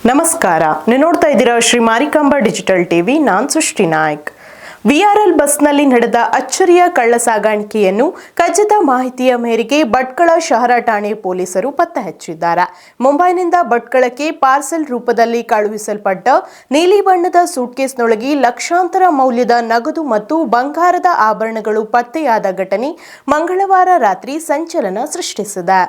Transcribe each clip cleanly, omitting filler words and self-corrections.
ನಮಸ್ಕಾರ, ನೀವು ನೋಡ್ತಾ ಇದ್ದೀರಾ ಶ್ರೀ ಮಾರಿಕಾಂಬಾ ಡಿಜಿಟಲ್ ಟಿವಿ. ನಾನು ಸೃಷ್ಟಿ ನಾಯ್ಕ್. ವಿಆರ್ಎಲ್ ಬಸ್ನಲ್ಲಿ ನಡೆದ ಅಚ್ಚರಿಯ ಕಳ್ಳ ಸಾಗಾಣಿಕೆಯನ್ನು ಖಚಿತ ಮಾಹಿತಿಯ ಮೇರೆಗೆ ಭಟ್ಕಳ ಶಹರ ಠಾಣೆ ಪೊಲೀಸರು ಪತ್ತೆ ಹಚ್ಚಿದ್ದಾರೆ. ಮುಂಬೈನಿಂದ ಭಟ್ಕಳಕ್ಕೆ ಪಾರ್ಸೆಲ್ ರೂಪದಲ್ಲಿ ಕಳುಹಿಸಲ್ಪಟ್ಟ ನೀಲಿ ಬಣ್ಣದ ಸೂಟ್ಕೇಸ್ನೊಳಗೆ ಲಕ್ಷಾಂತರ ಮೌಲ್ಯದ ನಗದು ಮತ್ತು ಬಂಗಾರದ ಆಭರಣಗಳು ಪತ್ತೆಯಾದ ಘಟನೆ ಮಂಗಳವಾರ ರಾತ್ರಿ ಸಂಚಲನ ಸೃಷ್ಟಿಸಿದೆ.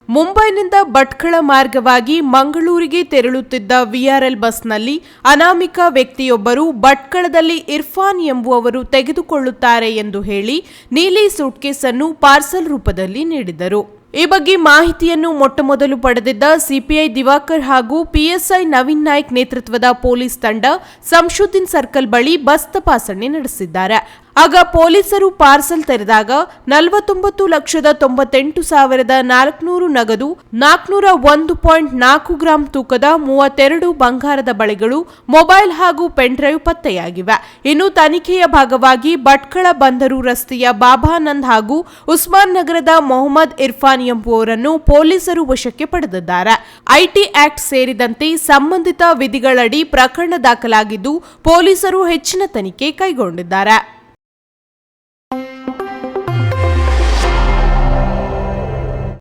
ಮುಂಬೈನಿಂದ ಭಟ್ಕಳ ಮಾರ್ಗವಾಗಿ ಮಂಗಳೂರಿಗೆ ತೆರಳುತ್ತಿದ್ದ ವಿಆರ್ಎಲ್ ಬಸ್ನಲ್ಲಿ ಅನಾಮಿಕ ವ್ಯಕ್ತಿಯೊಬ್ಬರು ಭಟ್ಕಳದಲ್ಲಿ ಇರ್ಫಾನ್ ಎಂಬುವವರು ತೆಗೆದುಕೊಳ್ಳುತ್ತಾರೆ ಎಂದು ಹೇಳಿ ನೀಲಿ ಸೂಟ್ಕೇಸ್ ಅನ್ನು ಪಾರ್ಸೆಲ್ ರೂಪದಲ್ಲಿ ನೀಡಿದರು. ಈ ಬಗ್ಗೆ ಮಾಹಿತಿಯನ್ನು ಮೊಟ್ಟಮೊದಲು ಪಡೆದಿದ್ದ ಸಿಪಿಐ ದಿವಾಕರ್ ಹಾಗೂ ಪಿಎಸ್ಐ ನವೀನ್ ನಾಯ್ಕ್ ನೇತೃತ್ವದ ಪೊಲೀಸ್ ತಂಡ ಸಂಶುದ್ದೀನ್ ಸರ್ಕಲ್ ಬಳಿ ಬಸ್ ತಪಾಸಣೆ ನಡೆಸಿದ್ದಾರೆ. ಆಗ ಪೊಲೀಸರು ಪಾರ್ಸೆಲ್ ತೆರೆದಾಗ 49,98,400 ನಗದು, 401.4 ಗ್ರಾಂ ತೂಕದ 32 ಬಂಗಾರದ ಬಳೆಗಳು, ಮೊಬೈಲ್ ಹಾಗೂ ಪೆನ್ ಡ್ರೈವ್ ಪತ್ತೆಯಾಗಿವೆ. ಇನ್ನು ತನಿಖೆಯ ಭಾಗವಾಗಿ ಭಟ್ಕಳ ಬಂದರು ರಸ್ತೆಯ ಬಾಬಾನಂದ್ ಹಾಗೂ ಉಸ್ಮಾನ್ ನಗರದ ಮೊಹಮ್ಮದ್ ಇರ್ಫಾನ್ ಎಂಬುವರನ್ನು ಪೊಲೀಸರು ವಶಕ್ಕೆ ಪಡೆದಿದ್ದಾರೆ. ಐಟಿ ಆಕ್ಟ್ ಸೇರಿದಂತೆ ಸಂಬಂಧಿತ ವಿಧಿಗಳಡಿ ಪ್ರಕರಣ ದಾಖಲಾಗಿದ್ದು ಪೊಲೀಸರು ಹೆಚ್ಚಿನ ತನಿಖೆ ಕೈಗೊಂಡಿದ್ದಾರೆ.